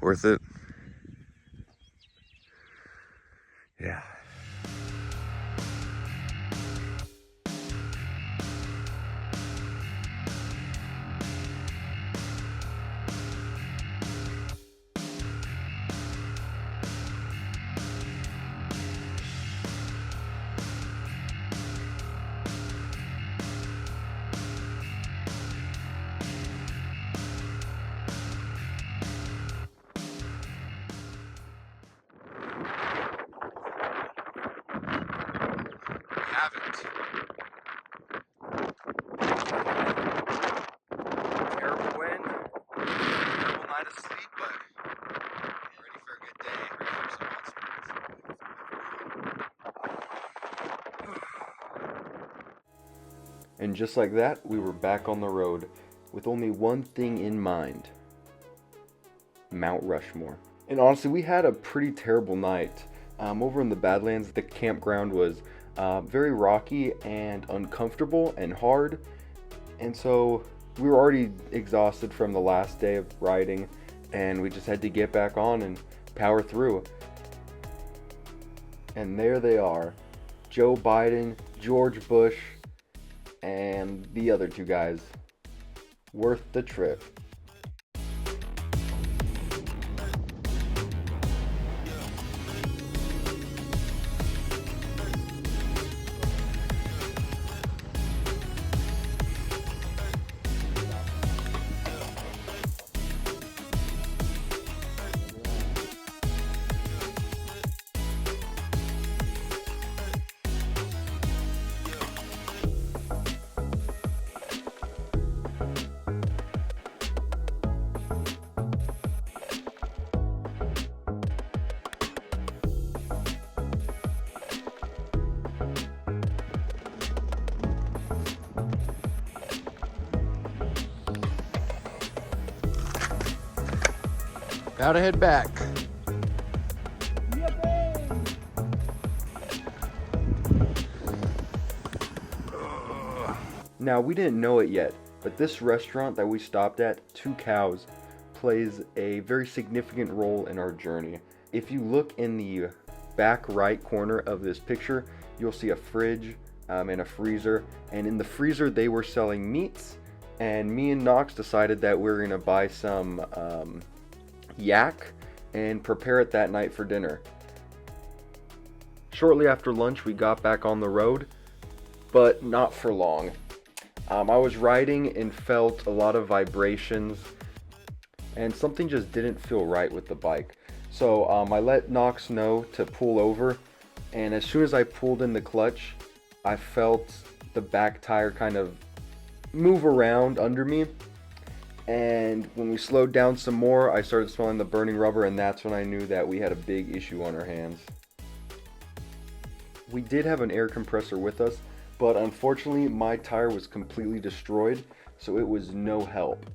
Worth it? Yeah. Haven't. Terrible wind, terrible night of sleep, but ready for a good day, ready for some hot springs. And just like that, we were back on the road with only one thing in mind: Mount Rushmore. And honestly, we had a pretty terrible night. Over in the Badlands, the campground was very rocky and uncomfortable and hard, and so we were already exhausted from the last day of riding, and we just had to get back on and power through. And there they are, Joe Biden, George Bush, and the other two guys. Worth the trip. Gotta head back. Now, we didn't know it yet, but this restaurant that we stopped at, Two Cows, plays a very significant role in our journey. If you look in the back right corner of this picture, you'll see a fridge and a freezer, and in the freezer they were selling meats, and me and Knox decided that we were gonna buy some yak and prepare it that night for dinner. Shortly after lunch, we got back on the road, but not for long. I was riding and felt a lot of vibrations, and something just didn't feel right with the bike. So I let Knox know to pull over, and as soon as I pulled in the clutch, I felt the back tire kind of move around under me. And when we slowed down some more, I started smelling the burning rubber, and that's when I knew that we had a big issue on our hands. We did have an air compressor with us, but unfortunately my tire was completely destroyed, so it was no help.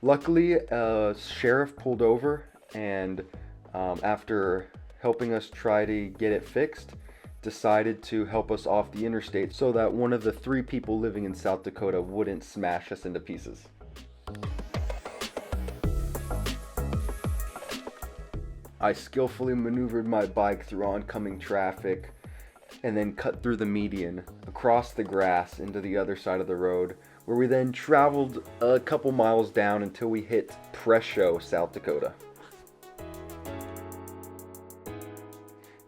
Luckily, a sheriff pulled over, and after helping us try to get it fixed, decided to help us off the interstate so that one of the 3 people living in South Dakota wouldn't smash us into pieces. I skillfully maneuvered my bike through oncoming traffic and then cut through the median, across the grass into the other side of the road, where we then traveled a couple miles down until we hit Presho, South Dakota.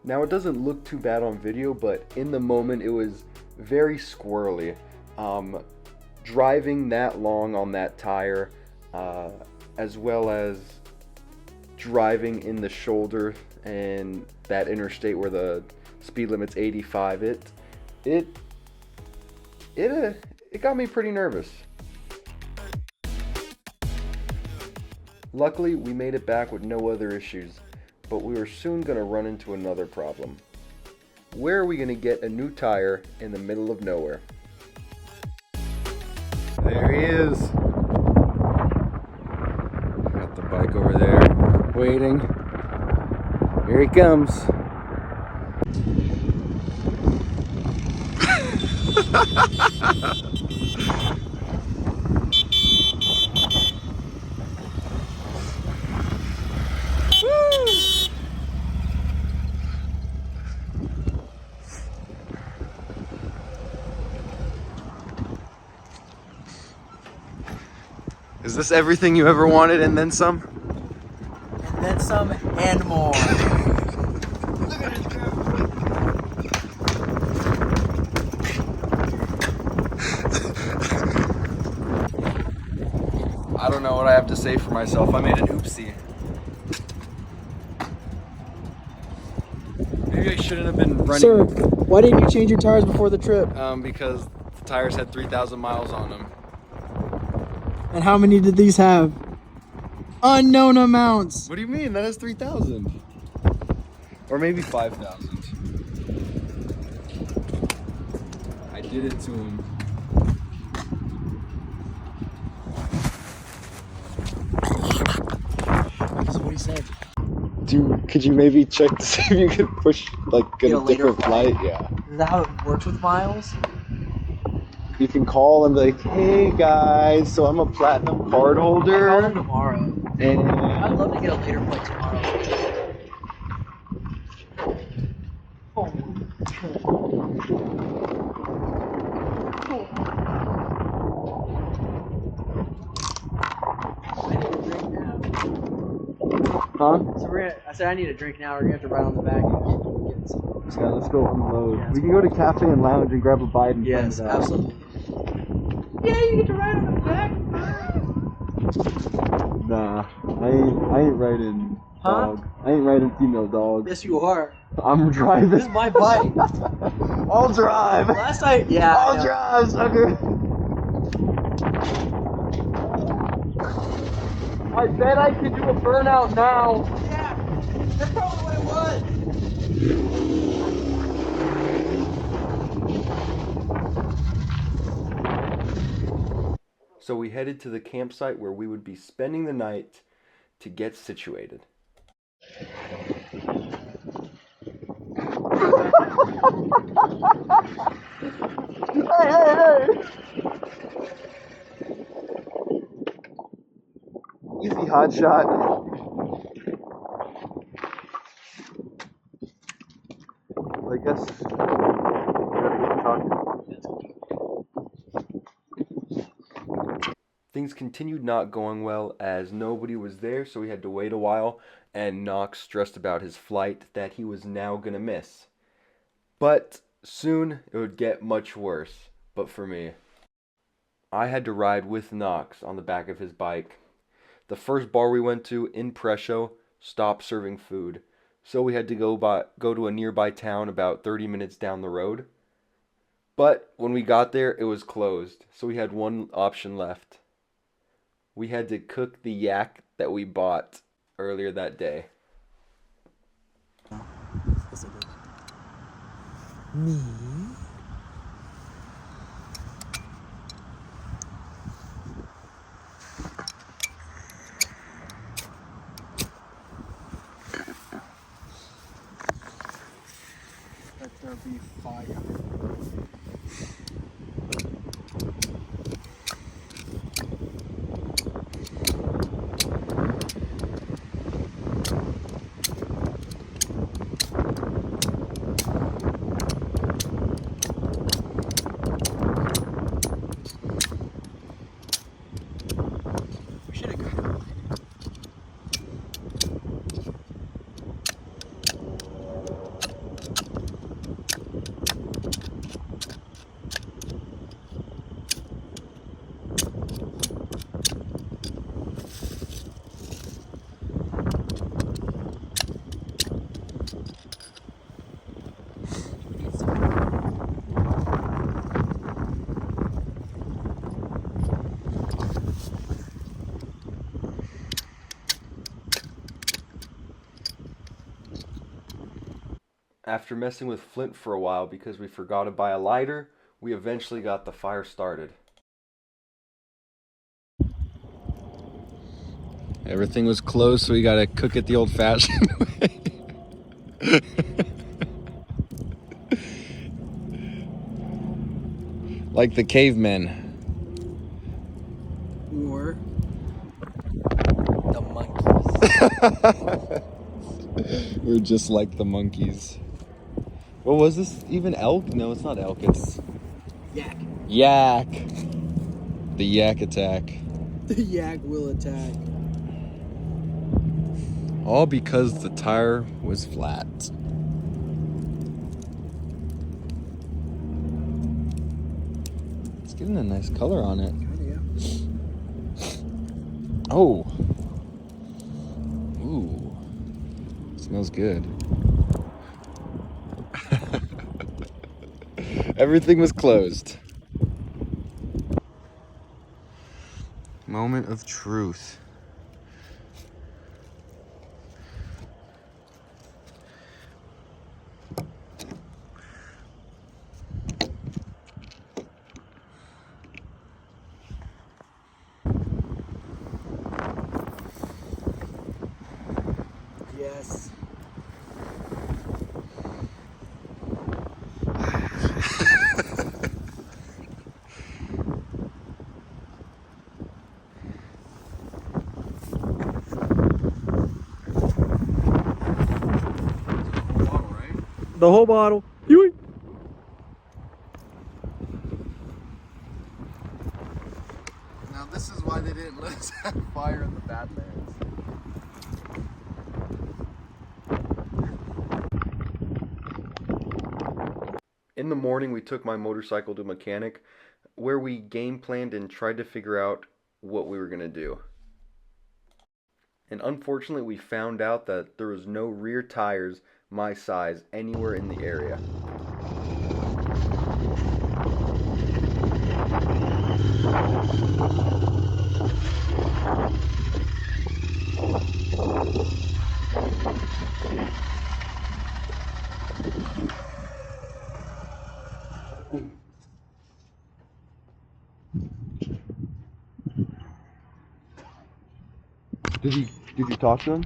Now, it doesn't look too bad on video, but in the moment it was very squirrely. Driving that long on that tire, as well as driving in the shoulder and that interstate where the speed limit's 85, it got me pretty nervous. Luckily, we made it back with no other issues, but we were soon going to run into another problem. Where are we going to get a new tire in the middle of nowhere? There he is. Got the bike over there, waiting. Here he comes. this everything you ever wanted and then some? And then some and more. Look at this crap. I don't know what I have to say for myself. I made an oopsie. Maybe I shouldn't have been running. Sir, why didn't you change your tires before the trip? Because the tires had 3,000 miles on them. And how many did these have? Unknown amounts. What do you mean? That has 3,000. Or maybe 5,000. I did it to him. That's what he said. Dude, could you maybe check to see if you could push, like, get a different flight? Yeah. Is that how it works with miles? You can call and be like, hey guys, so I'm a platinum card holder. I'll call him tomorrow. And I'd love to get a later flight tomorrow. huh? So I said I need a drink now. We're gonna have to ride on the back and get some. Yeah, let's go unload. Yeah, we can go to cafe and lounge and grab a bite and Yes, find it out. absolutely. Yeah, you get to ride on the back. Nah, I ain't riding dog. I ain't riding female dog. Yes, you are. I'm driving. This is my bike. I'll drive. Last night, yeah. I'll drive, sucker. I bet I could do a burnout now. Yeah, that's probably what it was. So we headed to the campsite where we would be spending the night to get situated. Hey. Easy hot shot. I guess gotta get talking. Things continued not going well as nobody was there, so we had to wait a while, and Knox stressed about his flight that he was now gonna miss. But soon it would get much worse, but for me. I had to ride with Knox on the back of his bike. The first bar we went to in Presho stopped serving food, so we had to go to a nearby town about 30 minutes down the road. But when we got there, it was closed, so we had one option left. We had to cook the yak that we bought earlier that day. Yes, I did. Me? Let there be fire. We should have got it. After messing with Flint for a while because we forgot to buy a lighter, we eventually got the fire started. Everything was closed, so we gotta cook it the old-fashioned way. Like the cavemen. Or the monkeys. We're just like the monkeys. What was this? Even elk? No, it's not elk. It's Yak. yak. The yak attack. The yak will attack. All because the tire was flat. It's getting a nice color on it. Oh. Ooh. Smells good. Everything was closed. Moment of truth. Yes. The whole bottle. Yoink. Now this is why they didn't let us have fire in the Badlands. In the morning, we took my motorcycle to a mechanic where we game planned and tried to figure out what we were going to do. And unfortunately, we found out that there was no rear tires my size anywhere in the area. Did you talk to him?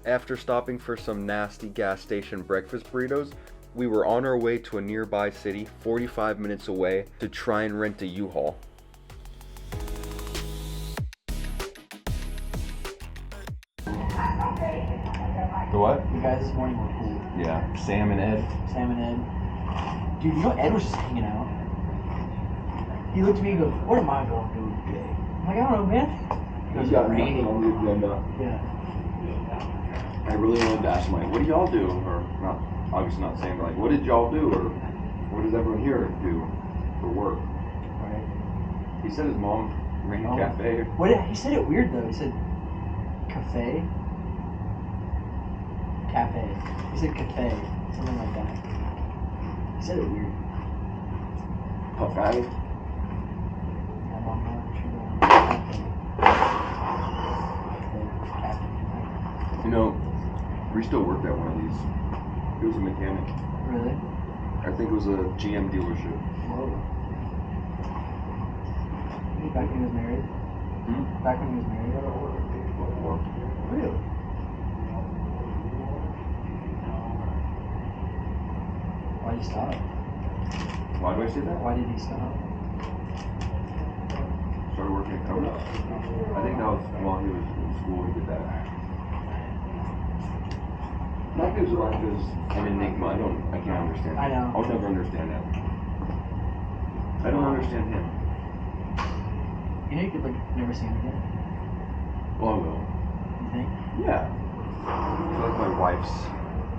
After stopping for some nasty gas station breakfast burritos, we were on our way to a nearby city 45 minutes away to try and rent a U-Haul. The what? The guys this morning were cool. Yeah, Sam and Ed. Sam and Ed. Dude, you know Ed was just hanging out. He looked at me and goes, "What am I going to do today?" I'm like, "I don't know, man." He goes, got raining on the agenda. Yeah. I really wanted to ask him, like, what do y'all do? Or not, obviously not saying, but like, what did y'all do? Or what does everyone here do for work? Right. He said his mom ran a cafe. What did, he said it weird though. He said cafe. Cafe. He said cafe. Something like that. He said it weird. Tough guy. My mom ran cafe. You know, we still worked at one of these. He was a mechanic. Really? I think it was a GM dealership. Whoa. Back when he was married? Back when he was married? Before. Really? Why did he stop? Why do I say that? Why did he stop? Started working at Coda. I think that was while he was in school he did that. That gives life is an enigma. I can't understand. I know. I'll never understand that. I don't understand him. You know you could like never see him again. Well, I will. You think? Yeah. I feel like my wife's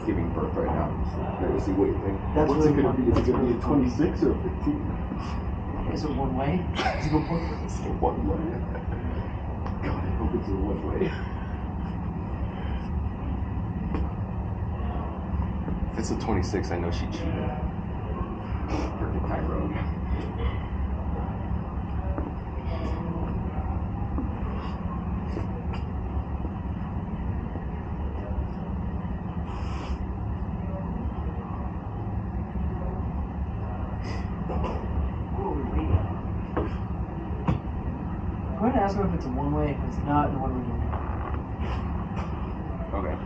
giving birth right now. Let me see what you think. That's What's really it gonna funny. be? Is it That's gonna be really a 26 or a 15? Is it one way? Is it one way? It's a one way. God, I hope it's a one way. If it's a 26, I know she cheated. Perfect high road. I'm going to ask him if it's a one way. If it's not, then what are we doing? Okay.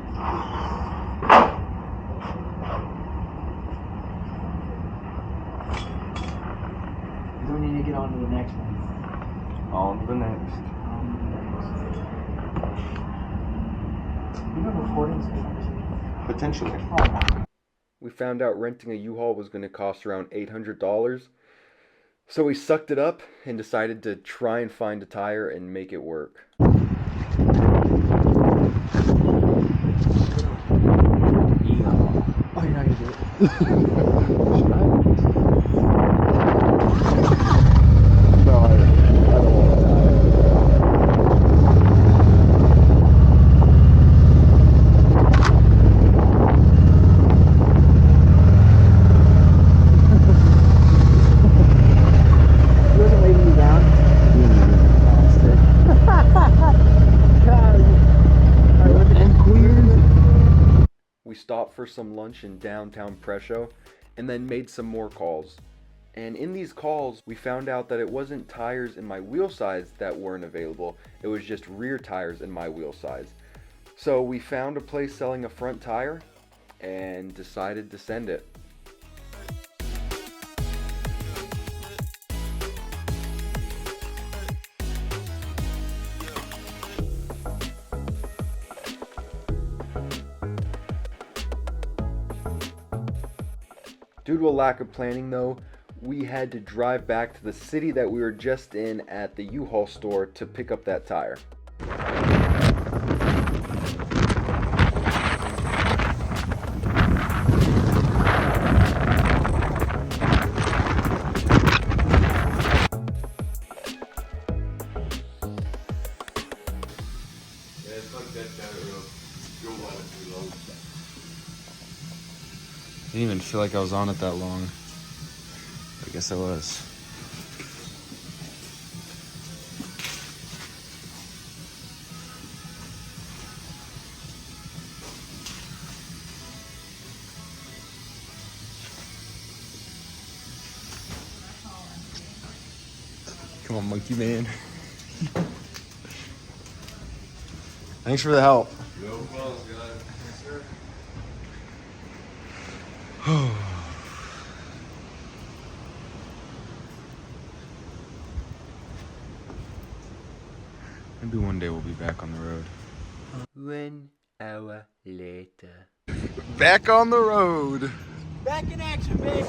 Is it get on to the next one. On to the next. We've been recording this conversation. Potentially. We found out renting a U-Haul was going to cost around $800. So we sucked it up and decided to try and find a tire and make it work. Oh, you're not gonna do it. No, I don't want to die. He wasn't waving you down? We stopped for some lunch in downtown Presho and then made some more calls. And in these calls, we found out that it wasn't tires in my wheel size that weren't available, it was just rear tires in my wheel size. So we found a place selling a front tire and decided to send it. Due to a lack of planning though, we had to drive back to the city that we were just in at the U-Haul store to pick up that tire. I didn't even feel like I was on it that long. I guess I was. Come on, monkey man. Thanks for the help. No problem, guys. Yes, sir. Maybe one day we'll be back on the road. 1 hour later. Back on the road. Back in action, babe.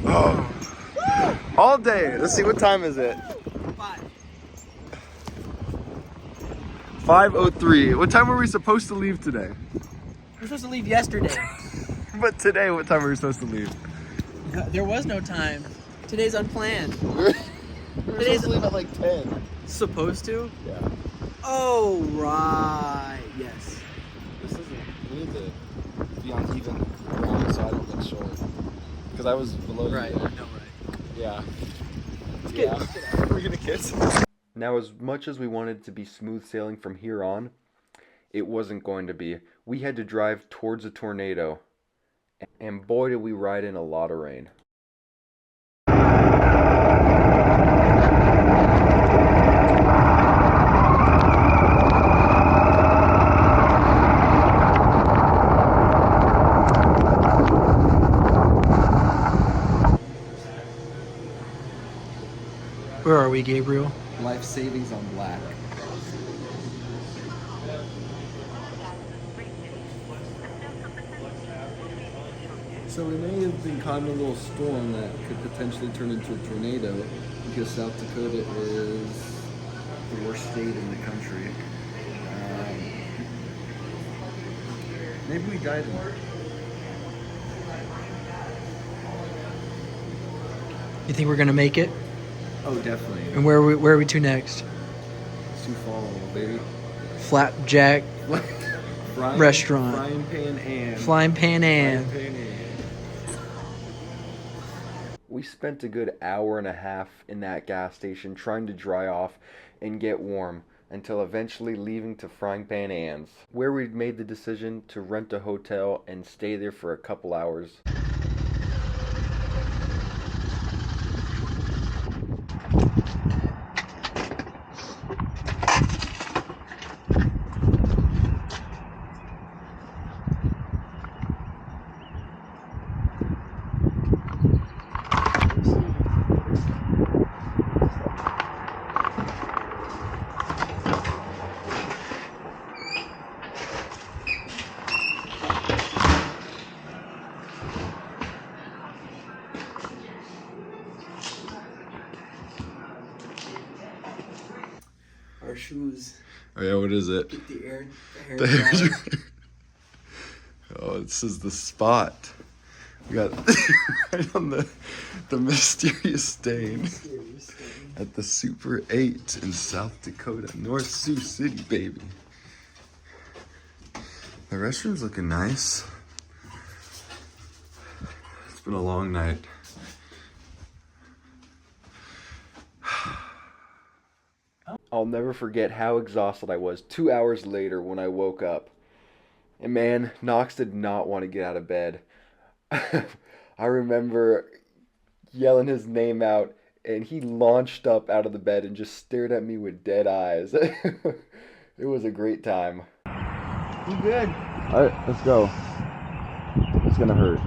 Oh. All day. Let's see, what time is it? 5:03. What time were we supposed to leave today? We're supposed to leave yesterday. But today, what time were we supposed to leave? There was no time. Today's unplanned. We're Today's supposed to leave at like 10. supposed to? Yeah. Oh, right. Yes. This isn't. We need to be on even ground so I don't get short. Because I was below Right. you. No, right. Yeah. Let's Yeah. get out. We're gonna kiss. Now, as much as we wanted to be smooth sailing from here on, it wasn't going to be. We had to drive towards a tornado, and boy did we ride in a lot of rain. Where are we, Gabriel? Life savings on black. So we may have been caught in a little storm that could potentially turn into a tornado because South Dakota is the worst state in the country. Maybe we died in it. You think we're gonna make it? Oh, definitely. And where are we to next? Sioux Falls, baby. Flapjack Restaurant. Frying Pan and. Flying Pan Am. Frying Pan and. We spent a good hour and a half in that gas station trying to dry off and get warm until eventually leaving to Frying Pan Ann's, where we'd made the decision to rent a hotel and stay there for a couple hours. shoes. Oh yeah, what is it? Get the hair dryer. Oh, this is the spot. We got right on the mysterious stain at the Super 8 in South Dakota, North Sioux City, baby. The restroom's looking nice. It's been a long night. I'll never forget how exhausted I was 2 hours later when I woke up. And man, Knox did not want to get out of bed. I remember yelling his name out, and he launched up out of the bed and just stared at me with dead eyes. It was a great time. You good? All right, let's go. It's gonna hurt.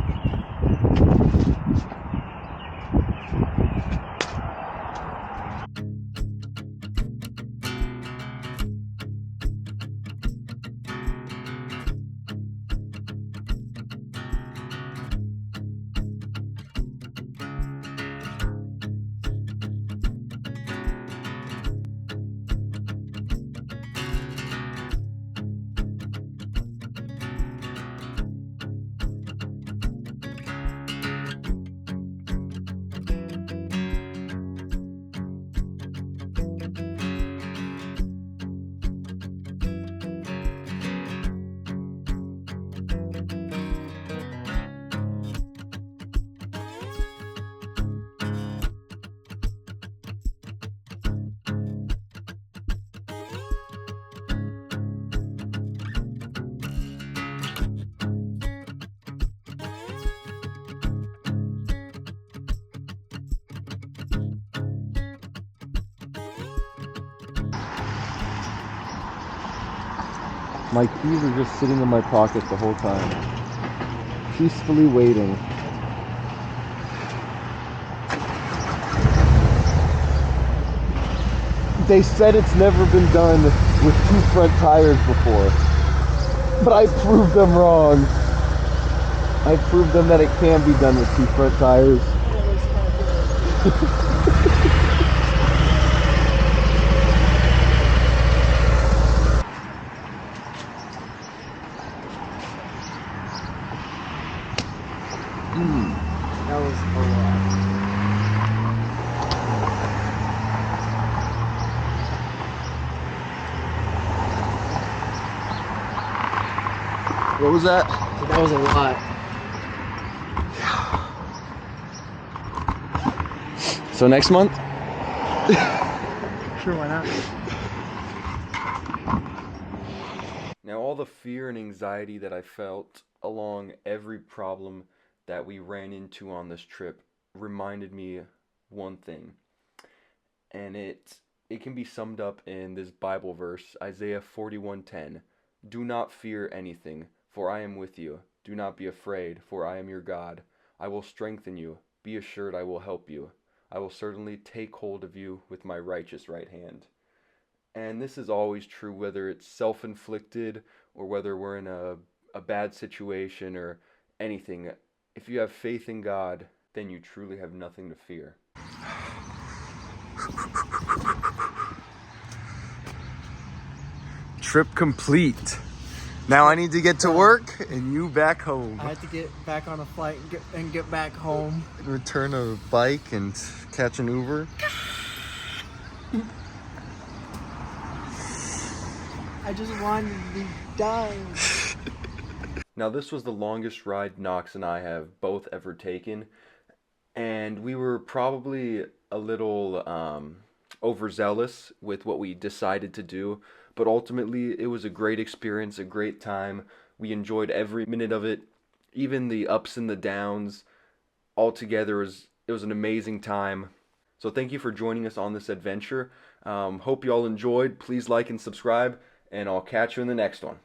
My keys are just sitting in my pocket the whole time, peacefully waiting. They said it's never been done with 2 front tires before, but I proved them wrong. I proved them that it can be done with 2 front tires. That was a lot. What was that? That was a lot. So next month? Sure, why not? Now, all the fear and anxiety that I felt along every problem that we ran into on this trip reminded me one thing. And it can be summed up in this Bible verse, Isaiah 41:10. Do not fear anything, for I am with you. Do not be afraid, for I am your God. I will strengthen you. Be assured I will help you. I will certainly take hold of you with my righteous right hand. And this is always true whether it's self-inflicted or whether we're in a bad situation or anything. If you have faith in God, then you truly have nothing to fear. Trip complete. Now I need to get to work and you back home. I had to get back on a flight and get back home. Return a bike and catch an Uber. I just wanted to be done. Now, this was the longest ride Knox and I have both ever taken, and we were probably a little overzealous with what we decided to do, but ultimately it was a great experience, a great time. We enjoyed every minute of it, even the ups and the downs. Altogether, it was an amazing time. So thank you for joining us on this adventure. Hope you all enjoyed. Please like and subscribe, and I'll catch you in the next one.